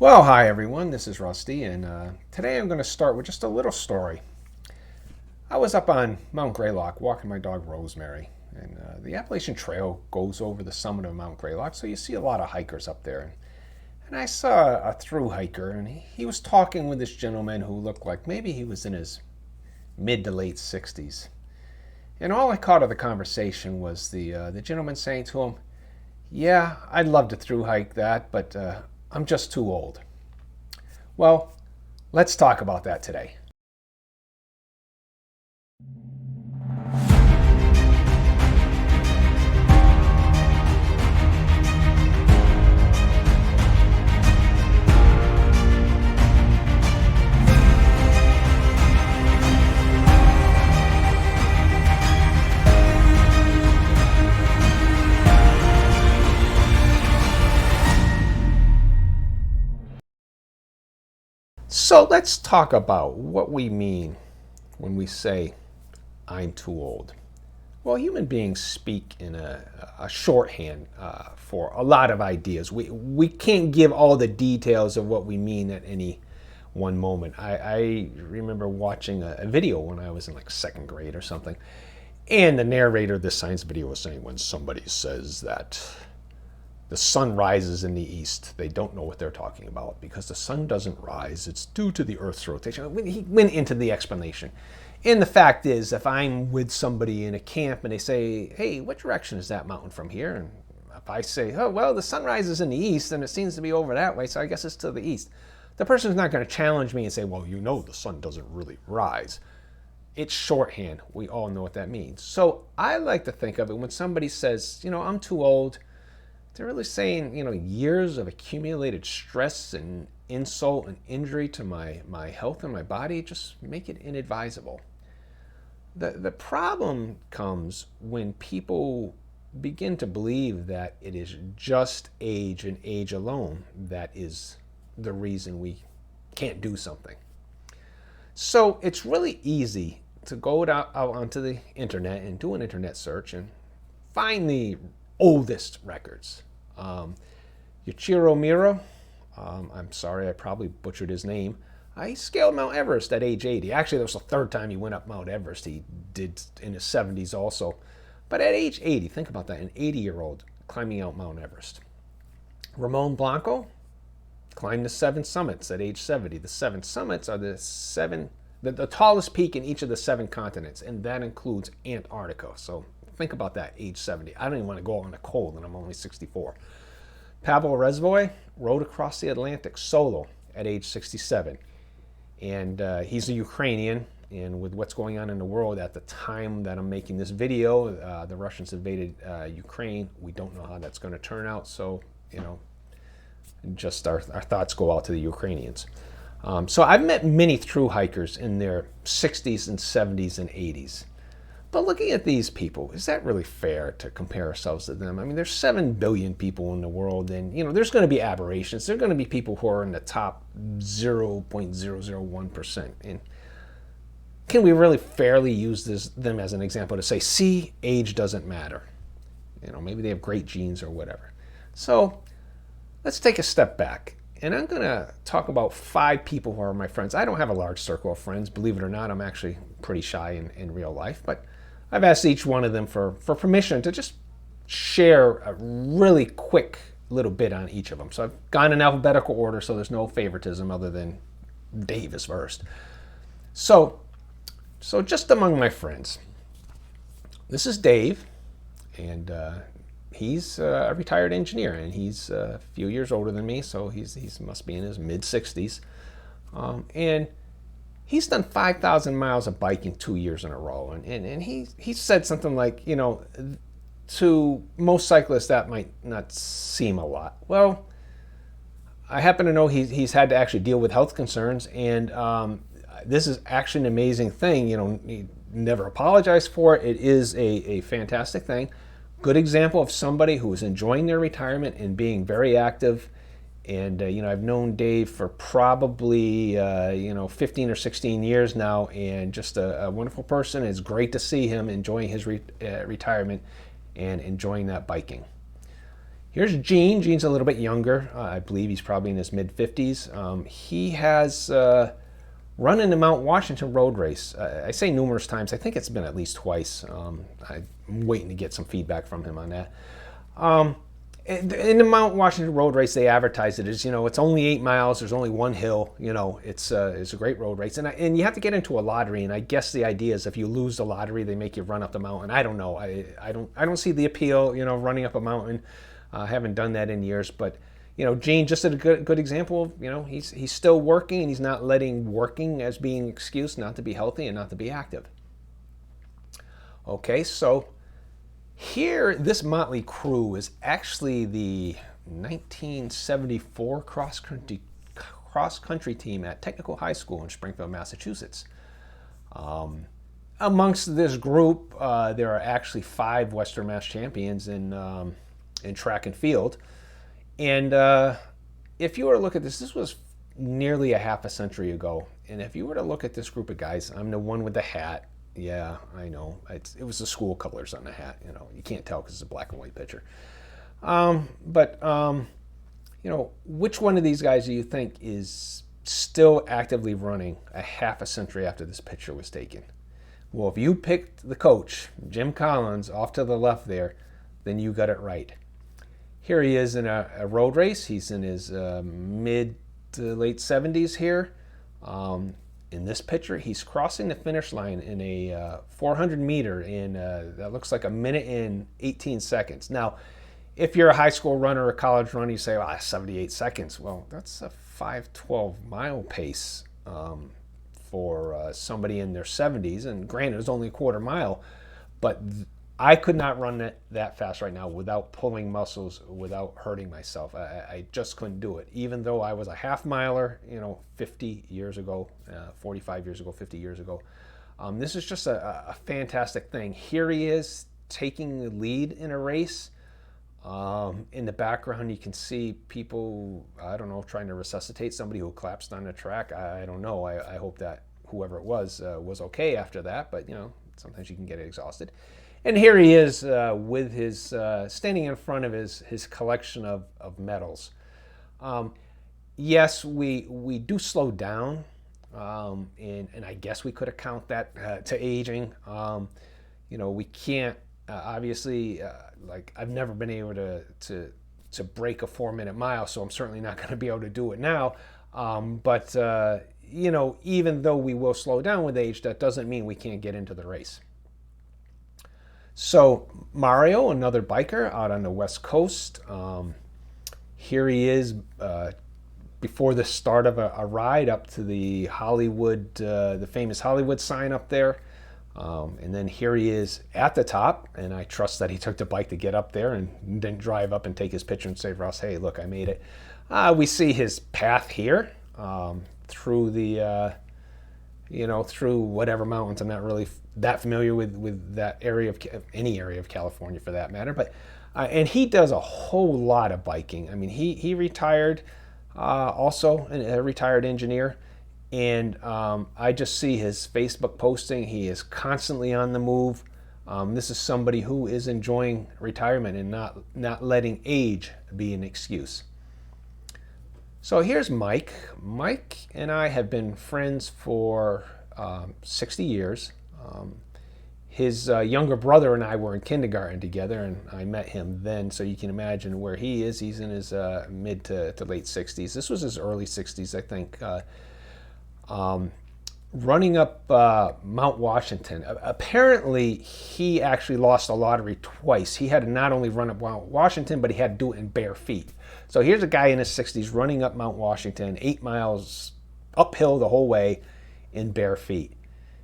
Well, hi everyone, this is Rusty, and today I'm going to start with just a little story. I was up on Mount Greylock walking my dog Rosemary, and the Appalachian Trail goes over the summit of Mount Greylock, so you see a lot of hikers up there. And I saw a through hiker, and he was talking with this gentleman who looked like maybe he was in his mid to late 60s. And all I caught of the conversation was the gentleman saying to him, "Yeah, I'd love to through hike that, but I'm just too old." Well, let's talk about that today. So let's talk about what we mean when we say, "I'm too old." Well, human beings speak in a shorthand for a lot of ideas. We can't give all the details of what we mean at any one moment. I remember watching a video when I was in like second grade or something, and the narrator of this science video was saying when somebody says that the sun rises in the east, they don't know what they're talking about because the sun doesn't rise. It's due to the Earth's rotation. He went into the explanation. And the fact is, if I'm with somebody in a camp and they say, "Hey, what direction is that mountain from here?" And if I say, "Oh, well, the sun rises in the east and it seems to be over that way, so I guess it's to the east," the person's not going to challenge me and say, "Well, you know the sun doesn't really rise." It's shorthand. We all know what that means. So I like to think of it when somebody says, "I'm too old," they're really saying, years of accumulated stress and insult and injury to my health and my body just make it inadvisable. The problem comes when people begin to believe that it is just age and age alone that is the reason we can't do something. So it's really easy to go out onto the internet and do an internet search and find the oldest records. Yuichiro Miro, I'm sorry, I probably butchered his name. He scaled Mount Everest at age 80. Actually, that was the third time he went up Mount Everest. He did in his 70s also. But at age 80, think about that, an 80-year-old climbing out Mount Everest. Ramon Blanco climbed the 7 summits at age 70. The 7 summits are the tallest peak in each of the 7 continents, and that includes Antarctica. So think about that, age 70. I don't even want to go on the cold, and I'm only 64. Pavel Rezvoy rode across the Atlantic solo at age 67. And he's a Ukrainian, and with what's going on in the world at the time that I'm making this video, the Russians invaded Ukraine. We don't know how that's going to turn out, so, just our thoughts go out to the Ukrainians. So I've met many through hikers in their 60s and 70s and 80s. But looking at these people, is that really fair to compare ourselves to them? I mean, there's 7 billion people in the world, and there's going to be aberrations. There are going to be people who are in the top 0.001%. And can we really fairly use them as an example to say, see, age doesn't matter? Maybe they have great genes or whatever. So let's take a step back. And I'm going to talk about 5 people who are my friends. I don't have a large circle of friends. Believe it or not, I'm actually pretty shy in real life. But I've asked each one of them for permission to just share a really quick little bit on each of them. So I've gone in alphabetical order, so there's no favoritism other than Dave is first. So just among my friends, this is Dave, and he's a retired engineer, and he's a few years older than me, so he must be in his mid-60s. And he's done 5,000 miles of biking 2 years in a row. And he said something like, to most cyclists that might not seem a lot. Well, I happen to know he's had to actually deal with health concerns, and this is actually an amazing thing. He never apologized for it. It is a fantastic thing. Good example of somebody who is enjoying their retirement and being very active. And I've known Dave for probably 15 or 16 years now, and just a wonderful person. It's great to see him enjoying his retirement and enjoying that biking. Here's Gene. Gene's a little bit younger. I believe he's probably in his mid-50s. He has run in the Mount Washington road race. I say numerous times. I think it's been at least twice. I'm waiting to get some feedback from him on that. In the Mount Washington road race, they advertise it as, it's only 8 miles. There's only one hill. It's a great road race, and you have to get into a lottery. And I guess the idea is if you lose the lottery, they make you run up the mountain. I don't know. I don't see the appeal. Running up a mountain. I haven't done that in years, but Gene just a good example of he's still working, and he's not letting working as being an excuse not to be healthy and not to be active. Okay, so here, this motley crew is actually the 1974 cross-country team at Technical High School in Springfield, Massachusetts. Amongst this group, there are actually 5 Western Mass champions in track and field. And if you were to look at this was nearly a half a century ago. And if you were to look at this group of guys, I'm the one with the hat. Yeah, I know. It was the school colors on the hat. You can't tell because it's a black and white picture. Which one of these guys do you think is still actively running a half a century after this picture was taken? Well, if you picked the coach, Jim Collins, off to the left there, then you got it right. Here he is in a road race. He's in his mid to late 70s here. In this picture, he's crossing the finish line in a 400 meter in that looks like a minute and 18 seconds. Now, if you're a high school runner or a college runner, you say, well, 78 seconds. Well, that's a 5:12 mile pace for somebody in their 70s. And granted, it's only a quarter mile, but I could not run that fast right now without pulling muscles, without hurting myself. I just couldn't do it. Even though I was a half miler, 50 years ago, 45 years ago, 50 years ago. This is just a fantastic thing. Here he is taking the lead in a race. In the background, you can see people, I don't know, trying to resuscitate somebody who collapsed on the track. I don't know. I hope that whoever it was okay after that, but sometimes you can get exhausted. And here he is with his standing in front of his collection of medals. Yes, we do slow down, and I guess we could account that to aging. We can't obviously like I've never been able to break a 4-minute mile, so I'm certainly not going to be able to do it now. But even though we will slow down with age, that doesn't mean we can't get into the race. So Mario, another biker out on the West Coast, here he is before the start of a ride up to the Hollywood, the famous Hollywood sign up there. And then here he is at the top, and I trust that he took the bike to get up there and didn't drive up and take his picture and say for us, hey, look, I made it. We see his path here through the through whatever mountains. I'm not really that familiar with that area of any area of California for that matter. But and he does a whole lot of biking. I mean, he retired, also a retired engineer, and I just see his Facebook posting. He is constantly on the move. This is somebody who is enjoying retirement and not letting age be an excuse. So here's Mike. Mike and I have been friends for 60 years. His younger brother and I were in kindergarten together, and I met him then, so you can imagine where he is. He's in his mid to late 60s. This was his early 60s, I think. Running up Mount Washington. Apparently, he actually lost the lottery twice. He had to not only run up Mount Washington, but he had to do it in bare feet. So here's a guy in his 60s running up Mount Washington, 8 miles uphill the whole way in bare feet.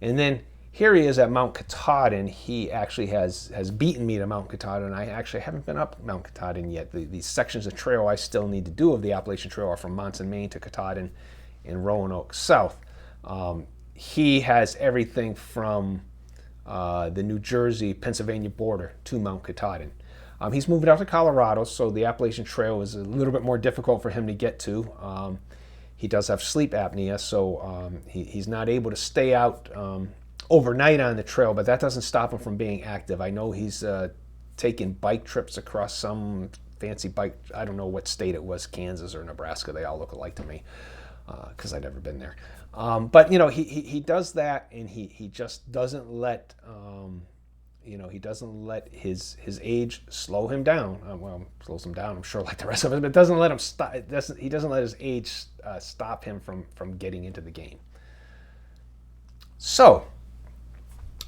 And then here he is at Mount Katahdin. He actually has beaten me to Mount Katahdin. I actually haven't been up Mount Katahdin yet. These sections of trail I still need to do of the Appalachian Trail are from Monson, Maine to Katahdin in Roanoke South. He has everything from the New Jersey, Pennsylvania border to Mount Katahdin. He's moved out to Colorado, so the Appalachian Trail is a little bit more difficult for him to get to. He does have sleep apnea, so he's not able to stay out overnight on the trail, but that doesn't stop him from being active. I know he's taken bike trips across some fancy bike. I don't know what state it was, Kansas or Nebraska. They all look alike to me because I've never been there. But he does that, and he just doesn't let he doesn't let his age slow him down. Well, slows him down, I'm sure, like the rest of us, but it doesn't let him stop. He doesn't let his age stop him from getting into the game. So,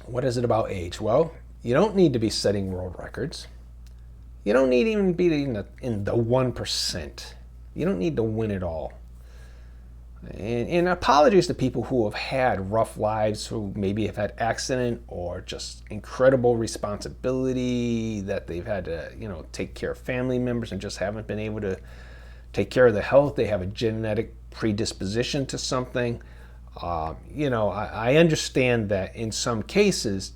what is it about age? Well, you don't need to be setting world records. You don't need even be in the 1%. You don't need to win it all. And apologies to people who have had rough lives, who maybe have had accident or just incredible responsibility that they've had to, take care of family members and just haven't been able to take care of the health. They have a genetic predisposition to something. I understand that in some cases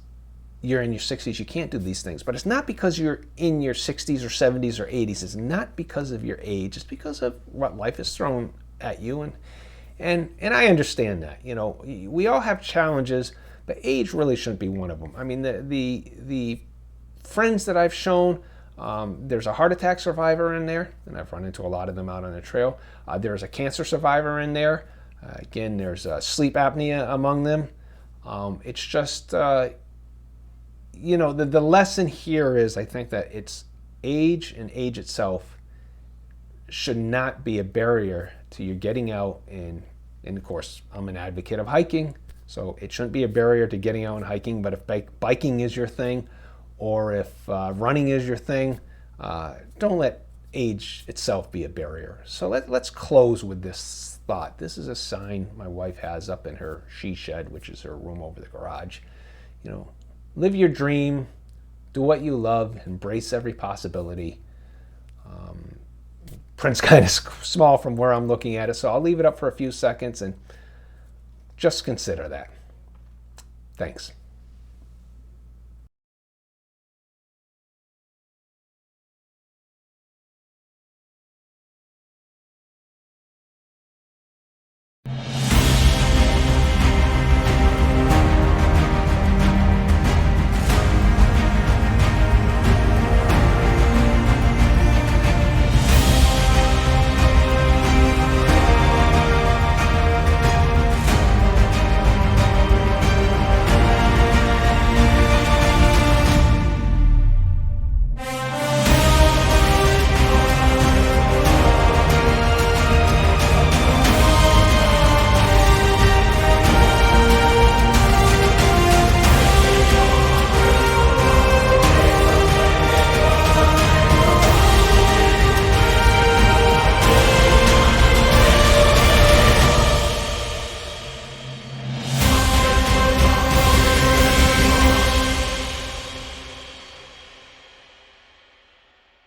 you're in your 60s, you can't do these things, but it's not because you're in your 60s or 70s or 80s. It's not because of your age. It's because of what life has thrown at you. And I understand that. We all have challenges, but age really shouldn't be one of them. I mean, the friends that I've shown, there's a heart attack survivor in there, and I've run into a lot of them out on the trail. There's a cancer survivor in there. Again, there's sleep apnea among them. It's just, the lesson here is, I think, that it's age, and age itself should not be a barrier to you getting out. And of course, I'm an advocate of hiking, so it shouldn't be a barrier to getting out and hiking. But if biking is your thing, or if running is your thing, don't let age itself be a barrier. So let's close with this thought. This is a sign my wife has up in her she shed, which is her room over the garage. Live your dream, do what you love, embrace every possibility. Print's kind of small from where I'm looking at it, so I'll leave it up for a few seconds and just consider that. Thanks.